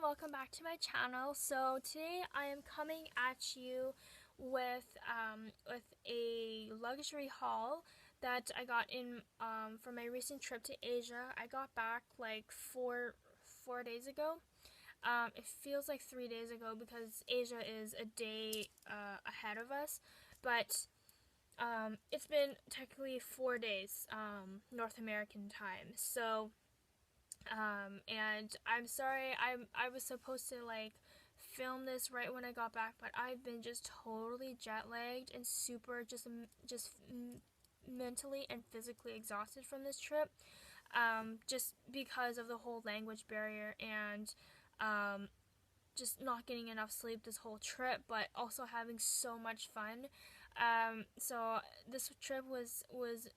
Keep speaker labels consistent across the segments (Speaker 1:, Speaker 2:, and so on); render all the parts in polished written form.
Speaker 1: welcome back to my channel. So today I am coming at you with a luxury haul that I got in for my recent trip to Asia. I got back like four days ago. It feels like 3 days ago because Asia is a day ahead of us, but it's been technically 4 days North American time. So and I'm sorry, I was supposed to like film this right when I got back, but I've been just totally jet lagged and super mentally and physically exhausted from this trip. Just because of the whole language barrier and um, just not getting enough sleep this whole trip, but also having so much fun. So this trip was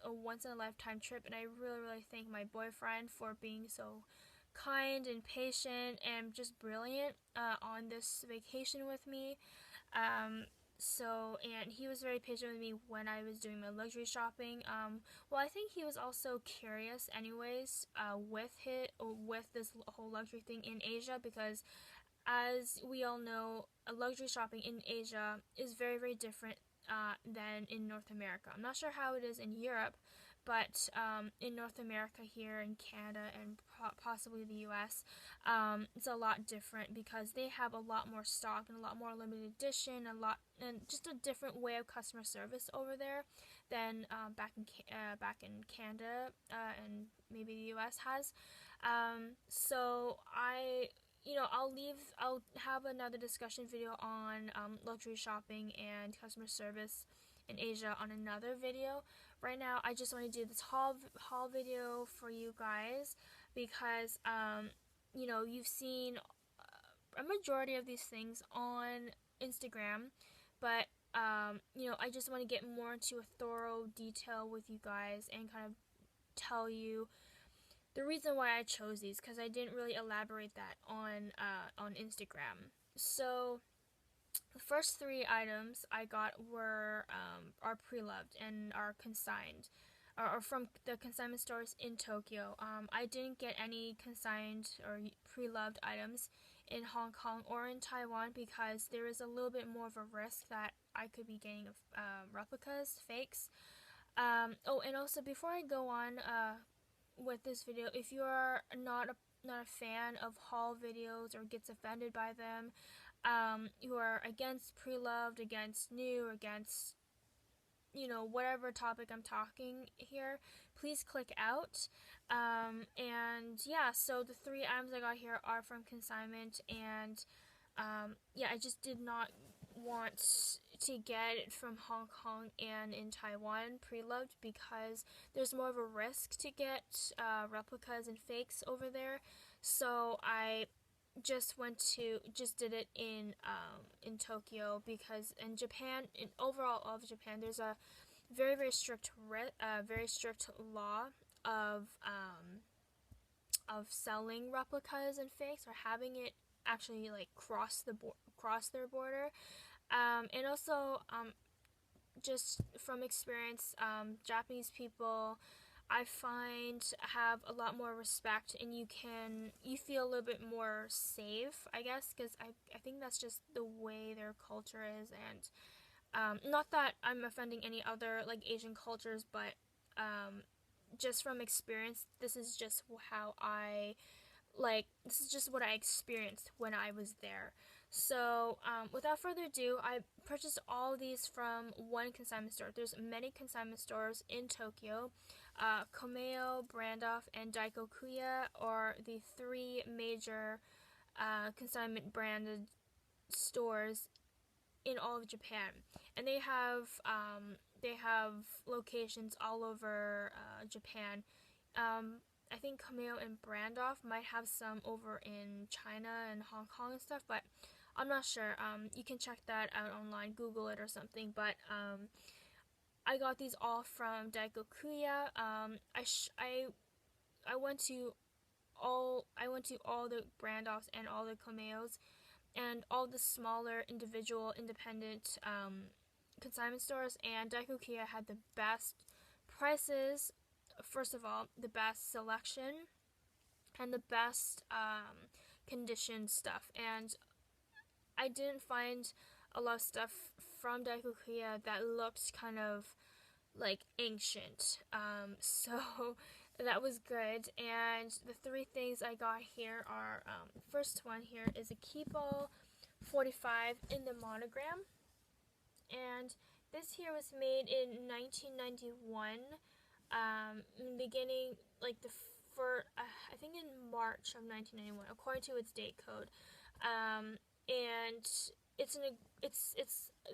Speaker 1: a once in a lifetime trip, and I really thank my boyfriend for being so kind and patient and just brilliant on this vacation with me. Um, and he was very patient with me when I was doing my luxury shopping. Well, I think he was also curious, anyways, with this whole luxury thing in Asia, because as we all know, luxury shopping in Asia is very different than in North America. I'm not sure how it is in Europe, but in North America, here in Canada and possibly the US, it's a lot different because they have a lot more stock and a lot more limited edition, and just a different way of customer service over there than back in Canada and maybe the US has. So I'll have another discussion video on luxury shopping and customer service in Asia on another video. Right now, I just want to do this haul video for you guys because you've seen a majority of these things on Instagram, but I just want to get more into a thorough detail with you guys and kind of tell you the reason why I chose these, because I didn't really elaborate that on Instagram. So the first three items I got are pre-loved and are consigned, or from the consignment stores in Tokyo. I didn't get any consigned or pre-loved items in Hong Kong or in Taiwan because there is a little bit more of a risk that I could be getting replicas, fakes. And also before I go on with this video, if you are not a fan of haul videos or gets offended by them, who are against pre-loved, against new, against whatever topic I'm talking here, please click out. And yeah, so the three items I got here are from consignment, and yeah, I just did not want to get it from Hong Kong and in Taiwan pre-loved because there's more of a risk to get replicas and fakes over there. So I just did it in Tokyo, because in Japan, in overall of Japan, there's a very strict law of selling replicas and fakes, or having it actually like cross their border. And also, just from experience, Japanese people, I find, have a lot more respect, and you feel a little bit more safe, I guess, because I think that's just the way their culture is. And not that I'm offending any other like Asian cultures, but just from experience, this is just what I experienced when I was there. So without further ado, I purchased all of these from one consignment store. There's many consignment stores in Tokyo. Komeo, Brandoff, and Daikokuya are the three major consignment branded stores in all of Japan, and they have locations all over Japan. I think Komeo and Brandoff might have some over in China and Hong Kong and stuff, but I'm not sure. You can check that out online, Google it or something. But I got these all from Daikokuya. I went to all the Brandoffs and all the Komeos and all the smaller independent consignment stores, and Daikokuya had the best prices. First of all, the best selection and the best condition stuff, and I didn't find a lot of stuff from Daikokuya that looked kind of like ancient. So that was good. And the three things I got here are, first one here is a Kipo 45 in the monogram, and this here was made in 1991, beginning like I think in March of 1991, according to its date code, and it's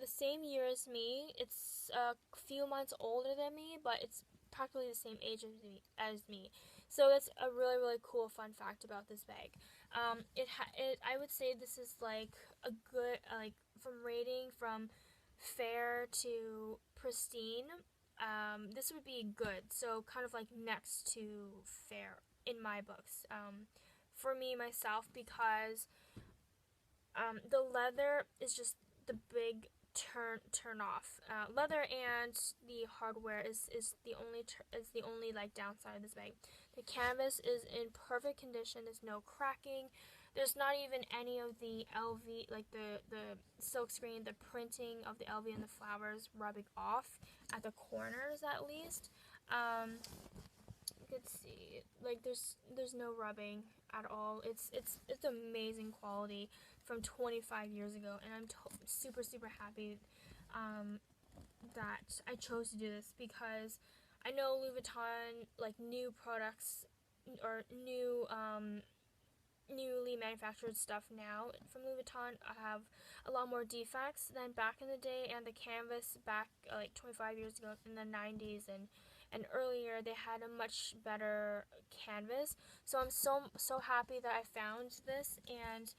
Speaker 1: the same year as me. It's a few months older than me, but it's practically the same age as me. So that's a really, really cool fun fact about this bag. I would say this is like a good, like, from rating from fair to pristine. This would be good. So kind of like next to fair in my books. For me myself, because the leather is just the big turn off. Leather and the hardware is the only like downside of this bag. The canvas is in perfect condition. There's no cracking. There's not even any of the LV, like the silk screen, the printing of the LV and the flowers rubbing off at the corners, at least. You could see, like, there's no rubbing at all. It's amazing quality from 25 years ago, and I'm super happy that I chose to do this, because I know Louis Vuitton, like, new products or newly manufactured stuff now from Louis Vuitton have a lot more defects than back in the day, and the canvas back like 25 years ago in the 90s and earlier, they had a much better canvas. So I'm so happy that I found this, and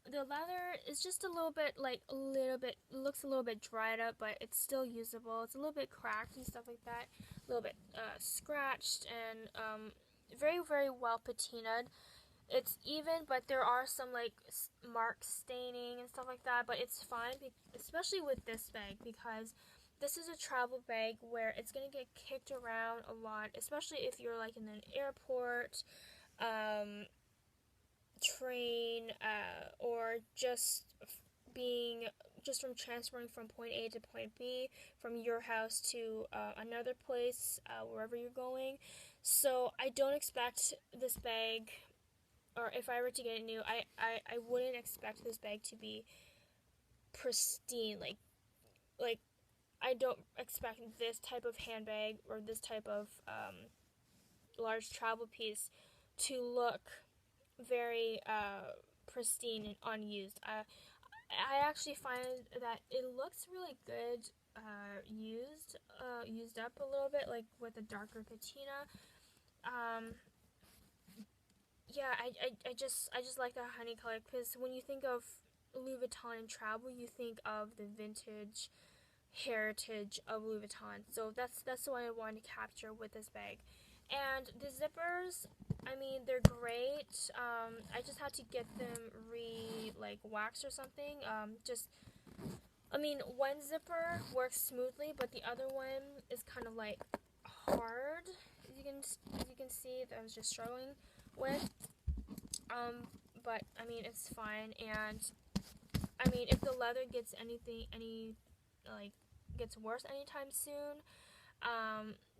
Speaker 1: the leather is just looks a little bit dried up, but it's still usable. It's a little bit cracked and stuff like that, a little bit scratched, and very, very well patinaed. It's even, but there are some like mark staining and stuff like that, but it's fine, especially with this bag, because this is a travel bag where it's going to get kicked around a lot, especially if you're like in an airport, train, or just from transferring from point A to point B, from your house to another place, wherever you're going. So I don't expect this bag, or if I were to get it new, I wouldn't expect this bag to be pristine, like I don't expect this type of handbag or this type of large travel piece to look very pristine and unused. I actually find that it looks really good used up a little bit, like with a darker patina. Yeah, I just like the honey color, because when you think of Louis Vuitton and travel, you think of the vintage heritage of Louis Vuitton. So that's what I wanted to capture with this bag. And the zippers, I mean, they're great. I just had to get them waxed or something. One zipper works smoothly, but the other one is kind of like hard. As you can see, that I was just struggling with. But I mean, it's fine. And I mean, if the leather gets gets worse anytime soon,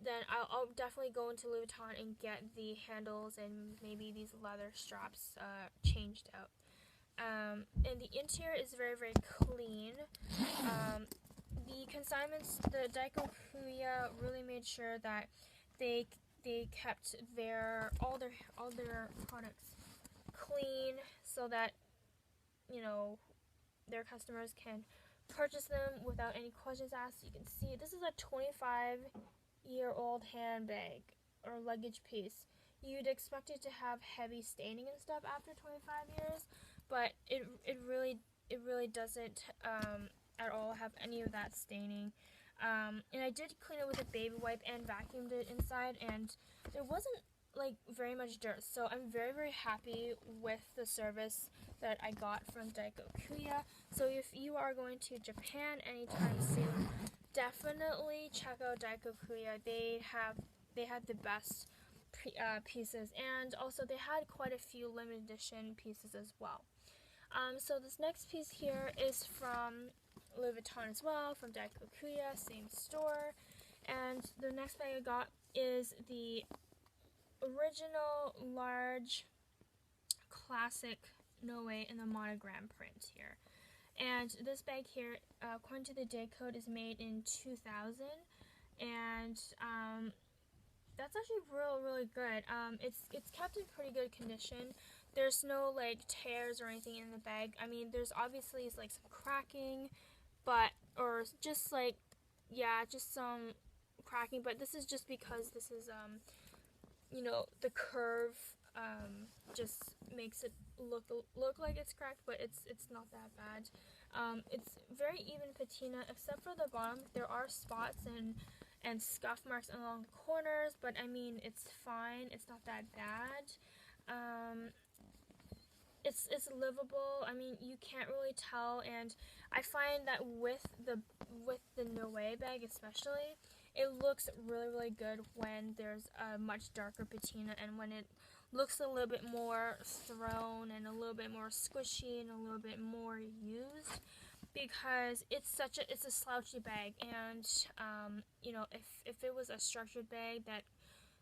Speaker 1: then I'll definitely go into Louis Vuitton and get the handles and maybe these leather straps changed out. And the interior is very, very clean. The consignments, the Daikokuya really made sure that they kept all their products clean, so that their customers can purchase them without any questions asked. You can see this is a 25-year-old handbag or luggage piece. You'd expect it to have heavy staining and stuff after 25 years, but it really doesn't at all have any of that staining. And I did clean it with a baby wipe and vacuumed it inside, and there wasn't like very much dirt. So I'm very, very happy with the service that I got from Daikokuya. So if you are going to Japan anytime soon, definitely check out Daikokuya. They have the best pieces, and also they had quite a few limited edition pieces as well. So this next piece here is from Louis Vuitton as well, from Daikokuya, same store. And the next bag I got is the original large classic Noe in the monogram print here. And this bag here, according to the day code, is made in 2000, and that's actually really good. It's kept in pretty good condition. There's no like tears or anything in the bag. I mean, there's obviously like some cracking, but or just like just some cracking. But this is just because this is you know, the curve just makes it look like it's cracked, but it's not that bad. It's very even patina, except for the bottom. There are spots and scuff marks along the corners, but I mean, it's fine. It's not that bad. It's livable. I mean, you can't really tell, and I find that with the Noe bag especially, it looks really good when there's a much darker patina, and when it looks a little bit more thrown and a little bit more squishy and a little bit more used, because it's a slouchy bag, and you know, if it was a structured bag that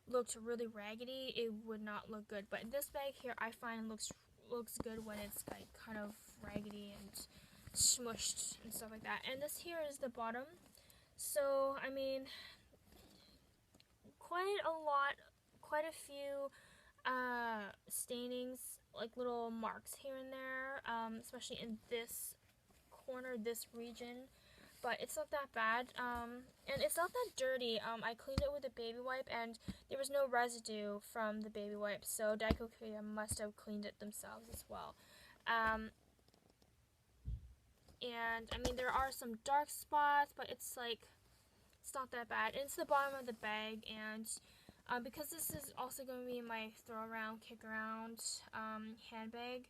Speaker 1: looked really raggedy, it would not look good. But this bag here, I find looks good when it's like kind of raggedy and smushed and stuff like that. And this here is the bottom. So I mean, quite a few stainings, like little marks here and there, especially in this corner, this region, but it's not that bad, and it's not that dirty. I cleaned it with a baby wipe, and there was no residue from the baby wipe, so Daikokuya must have cleaned it themselves as well. And I mean, there are some dark spots, but it's like, it's not that bad. And it's the bottom of the bag, and because this is also going to be my throw around, kick around handbag,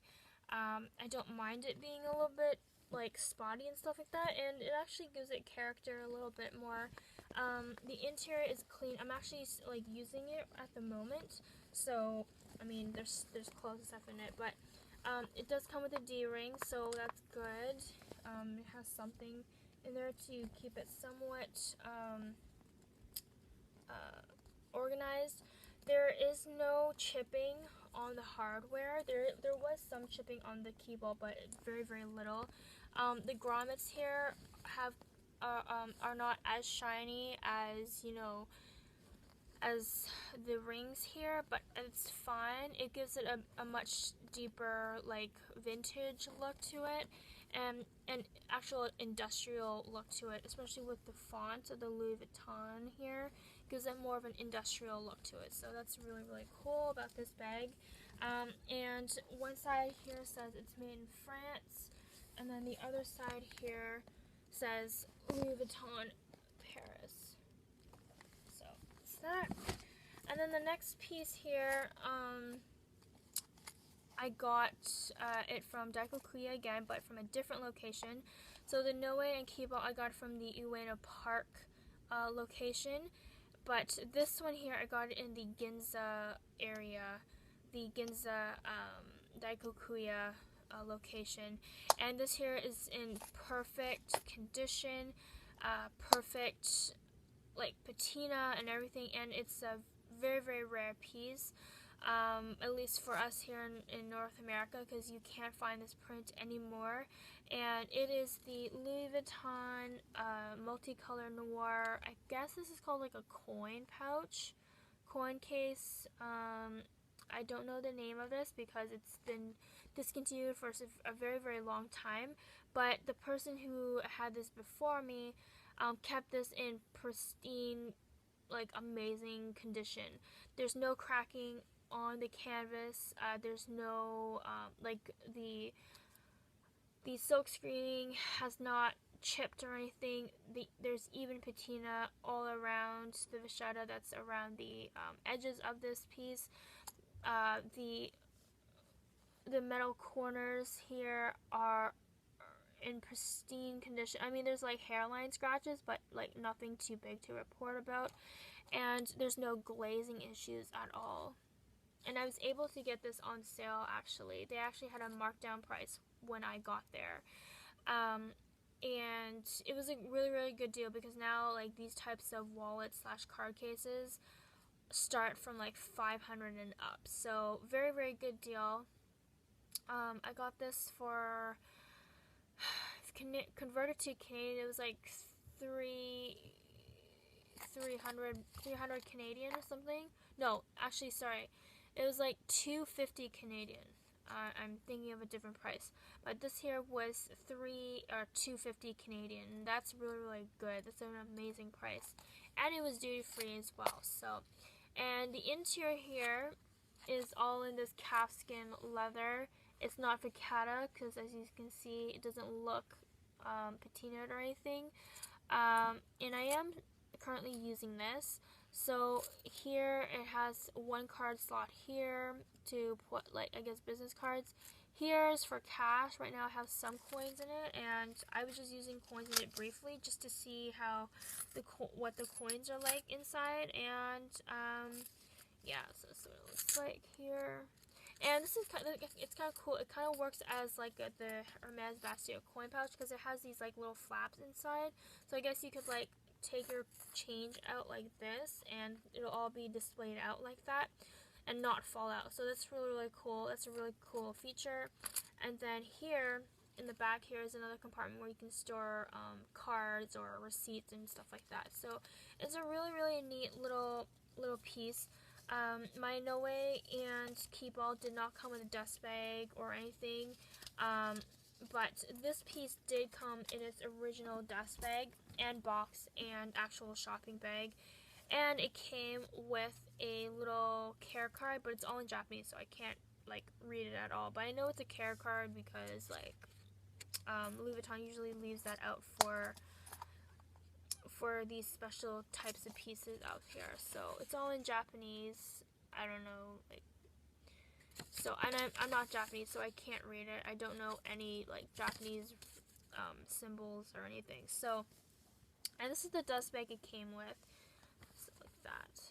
Speaker 1: I don't mind it being a little bit like spotty and stuff like that, and it actually gives it character a little bit more. The interior is clean. I'm actually like using it at the moment, so I mean, there's clothes and stuff in it, but it does come with a D-ring, so that's good. It has something in there to keep it somewhat organized. There is no chipping on the hardware. There was some chipping on the keyboard, but very little. The grommets here are not as shiny as, you know, as the rings here, but it's fine. It gives it a much deeper, like, vintage look to it, and an actual industrial look to it, especially with the font of the Louis Vuitton here. Gives it more of an industrial look to it, so that's really cool about this bag. And one side here says it's made in France, and then the other side here says Louis Vuitton Paris. So it's that. And then the next piece here, I got it from Daikokuya again, but from a different location. So the Noe and Kiba I got from the Ueno Park location, but this one here I got it in the Ginza area, the Ginza Daikokuya location, and this here is in perfect condition, perfect like patina and everything, and it's a very rare piece. At least for us here in North America, because you can't find this print anymore. And it is the Louis Vuitton multicolor noir. I guess this is called like a coin pouch, coin case. I don't know the name of this because it's been discontinued for a very long time, but the person who had this before me kept this in pristine, like amazing condition. There's no cracking on the canvas. There's no like the silk screening has not chipped or anything. There's even patina all around the vachetta that's around the edges of this piece. The metal corners here are in pristine condition. I mean, there's like hairline scratches, but like nothing too big to report about. and there's no glazing issues at all. And I was able to get this on sale actually. They actually had a markdown price when I got there. And it was a really, really good deal because now like these types of wallet slash card cases start from like 500 and up. So very, very good deal. I got this for converted to Canadian, it was like 300 Canadian or something. No, actually, sorry, it was like 250 Canadian. I'm thinking of a different price, but this here was 250 Canadian. That's really, really good. That's an amazing price, and it was duty free as well. So, and the interior here is all in this calfskin leather. It's not Vacata because, as you can see, it doesn't look patinaed or anything. And I am currently using this. So here it has one card slot here to put, like, I guess business cards. Here's for cash. Right now I have some coins in it, and I was just using coins in it briefly just to see how what the coins are like inside. And yeah, so this is what it looks like here. And this is it's kind of cool. It kind of works as like the Hermes Bastille coin pouch because it has these like little flaps inside. So I guess you could like take your change out like this, and it'll all be displayed out like that and not fall out. So that's really, really cool. That's a really cool feature. And then here in the back here is another compartment where you can store cards or receipts and stuff like that. So it's a really, really neat little piece. My Noe and Keepall did not come with a dust bag or anything, but this piece did come in its original dust bag and box and actual shopping bag, and it came with a little care card, but it's all in Japanese, so I can't like read it at all. But I know it's a care card because like Louis Vuitton usually leaves that out for these special types of pieces out here. So it's all in Japanese. I don't know, like, so, and I'm not Japanese, so I can't read it. I don't know any like Japanese symbols or anything. So, and this is the dust bag it came with, so like that.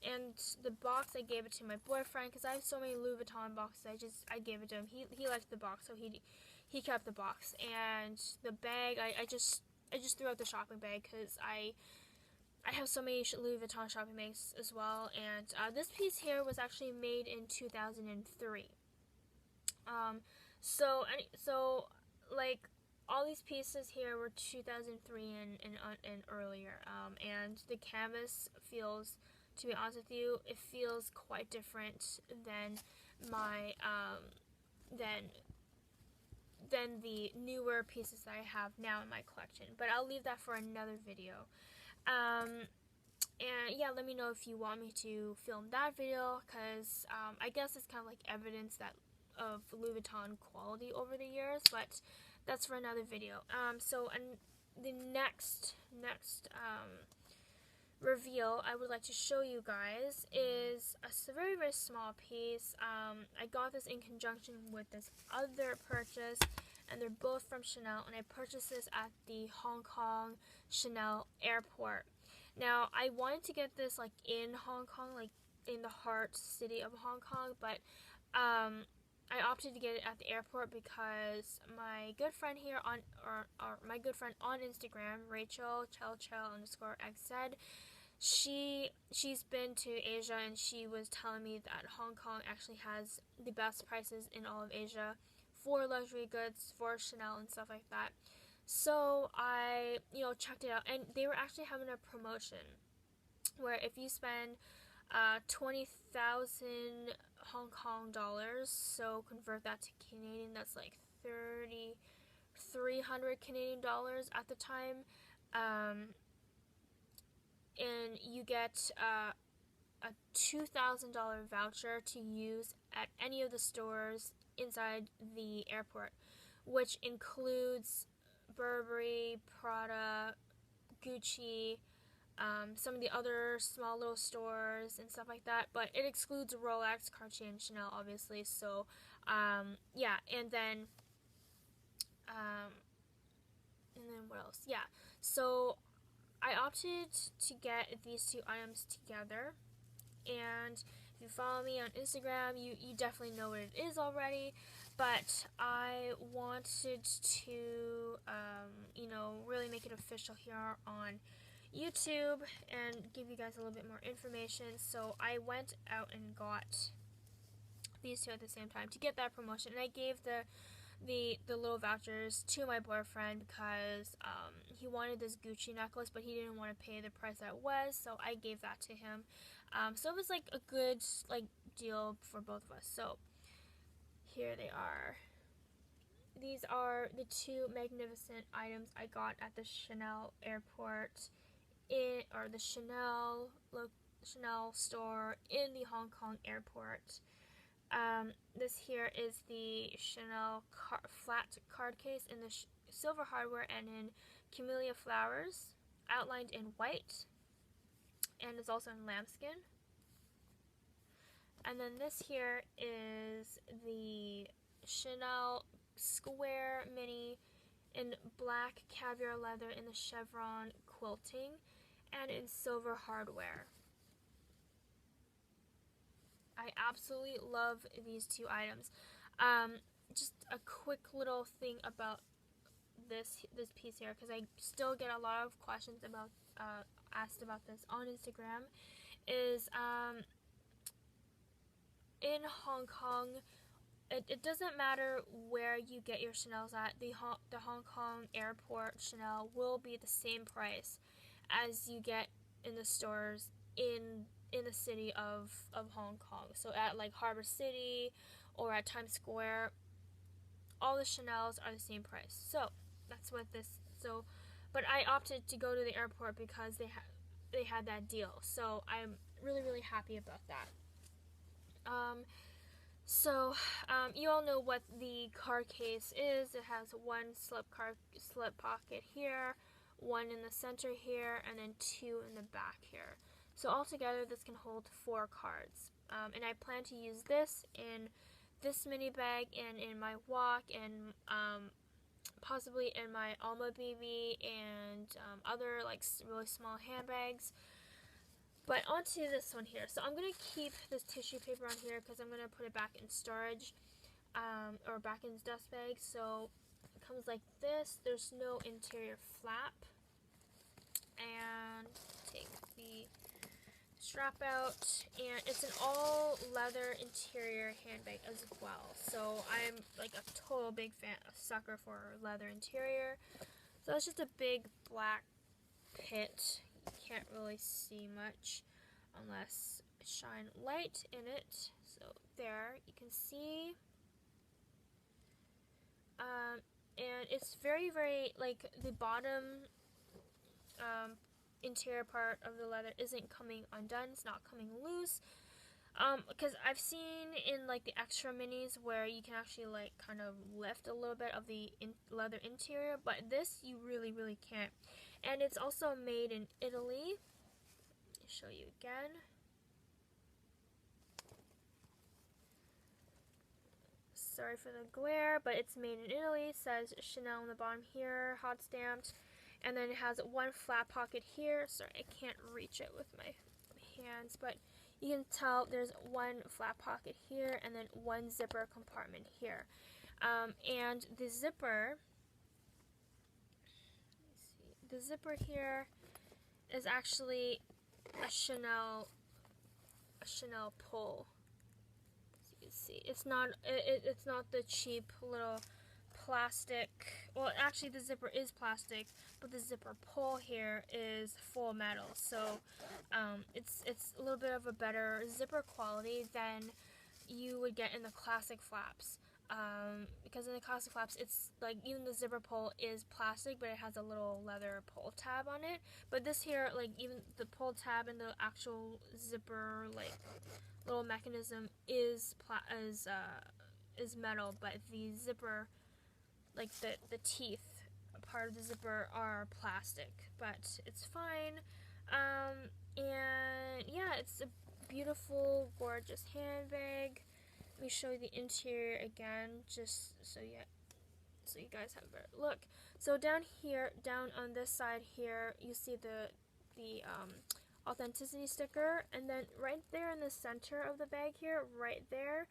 Speaker 1: And the box, I gave it to my boyfriend because I have so many Louis Vuitton boxes. I gave it to him. He liked the box, so he kept the box. And the bag, I just threw out the shopping bag because I have so many Louis Vuitton shopping bags as well. And this piece here was actually made in 2003. So like all these pieces here were 2003 and earlier. And the canvas feels, to be honest with you, it feels quite different than my than the newer pieces that I have now in my collection. But I'll leave that for another video. And yeah, let me know if you want me to film that video, because I guess it's kind of like evidence that of Louis Vuitton quality over the years, but that's for another video. So the next reveal I would like to show you guys is a very, very small piece. I got this in conjunction with this other purchase, and they're both from Chanel, and I purchased this at the Hong Kong Chanel airport. Now, I wanted to get this like in Hong Kong, like in the heart city of Hong Kong, but I opted to get it at the airport because my good friend here on my good friend on Instagram, Rachel _XZ, she's been to Asia, and she was telling me that Hong Kong actually has the best prices in all of Asia for luxury goods, for Chanel and stuff like that. So I, checked it out, and they were actually having a promotion where if you spend 20,000 Hong Kong dollars, so convert that to Canadian, that's like 300 Canadian dollars at the time, and you get a $2,000 voucher to use at any of the stores inside the airport, which includes Burberry, Prada, Gucci, some of the other small little stores and stuff like that, but it excludes Rolex, Cartier, and Chanel, obviously. So yeah, and then what else? Yeah, so I opted to get these two items together, and if you follow me on Instagram, you definitely know what it is already, but I wanted to, you know, really make it official here on YouTube and give you guys a little bit more information. So I went out and got these two at the same time to get that promotion, and I gave the little vouchers to my boyfriend because he wanted this Gucci necklace, but he didn't want to pay the price that it was, so I gave that to him. So it was like a good like deal for both of us. So here they are. These are the two magnificent items I got at the Chanel airport, or the Chanel store in the Hong Kong airport. This here is the Chanel flat card case in the silver hardware and in camellia flowers, outlined in white, and it's also in lambskin. And then this here is the Chanel square mini in black caviar leather in the chevron quilting and in silver hardware. I absolutely love these two items. Just a quick little thing about this piece here, because I still get a lot of questions about asked about this on Instagram, is in Hong Kong, it doesn't matter where you get your Chanel's at. The Hong Kong airport Chanel will be the same price as you get in the stores in the city of Hong Kong. So at like Harbor City or at Times Square, all the Chanel's are the same price. So that's what this. So, but I opted to go to the airport because they had that deal. So I'm really happy about that. You all know what the card case is. It has one slip pocket here, one in the center here, and then two in the back here. So altogether, this can hold 4 cards. And I plan to use this in this mini bag and in my walk and possibly in my Alma BB and other like really small handbags. But onto this one here. So I'm going to keep this tissue paper on here because I'm going to put it back in storage or back in the dust bag. So it comes like this. There's no interior flap. And take the strap out, and it's an all leather interior handbag as well. So I'm like a total big sucker for leather interior. So it's just a big black pit. You can't really see much unless I shine light in it. So there, you can see. And it's very like the bottom interior part of the leather isn't coming undone. It's not coming loose. Because I've seen in like the extra minis where you can actually like kind of lift a little bit of the leather interior, but this you really can't. And it's also made in Italy. I'll show you again. Sorry for the glare, but it's made in Italy. It says Chanel on the bottom here, hot stamped. And then it has one flat pocket here. Sorry, I can't reach it with my hands, but you can tell there's one flat pocket here and then one zipper compartment here. And the zipper, here is actually a Chanel pull. As you can see, it's not the cheap little plastic. Well, actually the zipper is plastic, but the zipper pull here is full metal. So it's a little bit of a better zipper quality than you would get in the classic flaps. Because in the classic flaps, it's like even the zipper pull is plastic, but it has a little leather pull tab on it. But this here, like even the pull tab and the actual zipper like little mechanism is metal, but the zipper, like the teeth part of the zipper are plastic, but it's fine. And yeah, it's a beautiful, gorgeous handbag. Let me show you the interior again, just so so you guys have a better look. So down here, down on this side here, you see the authenticity sticker, and then right there in the center of the bag here, right there,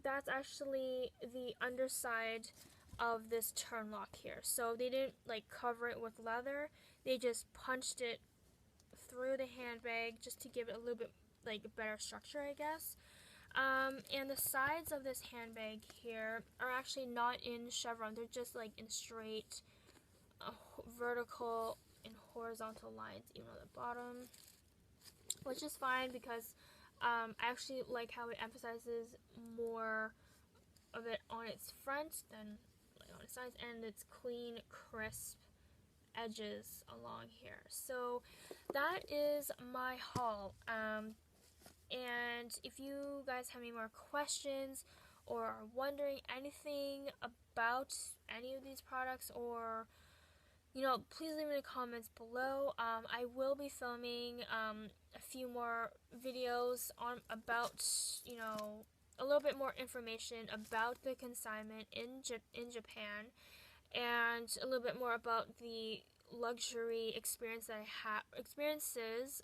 Speaker 1: that's actually the underside of this turn lock here. So they didn't like cover it with leather, they just punched it through the handbag just to give it a little bit like better structure, I guess. And the sides of this handbag here are actually not in chevron, they're just like in straight vertical and horizontal lines, even on the bottom, which is fine because I actually like how it emphasizes more of it on its front than like on its sides, and its clean, crisp edges along here. So that is my haul. And if you guys have any more questions or are wondering anything about any of these products, or please leave in the comments below. I will be filming a few more videos on about a little bit more information about the consignment in Japan, and a little bit more about the luxury experiences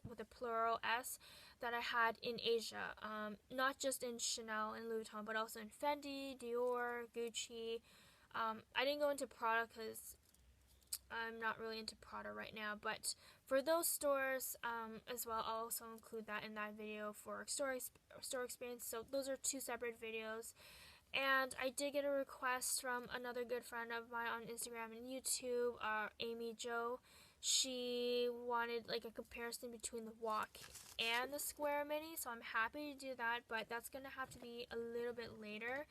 Speaker 1: with a plural S that I had in Asia, not just in Chanel and Louis Vuitton, but also in Fendi, Dior, Gucci. I didn't go into Prada because I'm not really into Prada right now, but for those stores as well, I'll also include that in that video for store experience. So those are two separate videos. And I did get a request from another good friend of mine on Instagram and YouTube, Amy Jo. She wanted like a comparison between the Walk and the Square Mini, so I'm happy to do that, but that's gonna have to be a little bit later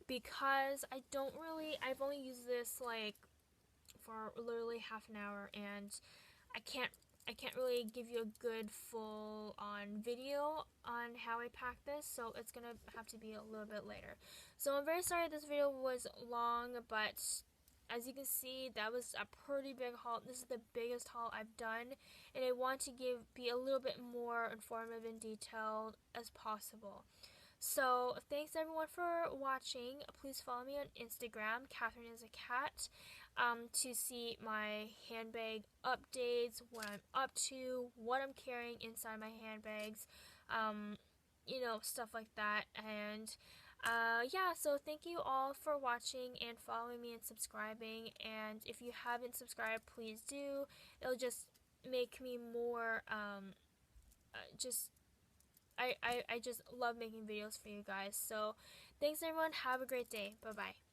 Speaker 1: because I've only used this like for literally half an hour, and I can't really give you a good full on video on how I pack this, so it's gonna have to be a little bit later. So I'm very sorry this video was long, but as you can see, that was a pretty big haul. This is the biggest haul I've done, and I want to be a little bit more informative and detailed as possible. So thanks everyone for watching. Please follow me on Instagram, Catherine is a cat, to see my handbag updates, what I'm up to, what I'm carrying inside my handbags, stuff like that. And yeah, so thank you all for watching and following me and subscribing. And if you haven't subscribed, please do. It'll just make me more I just love making videos for you guys. So thanks everyone, have a great day. Bye bye.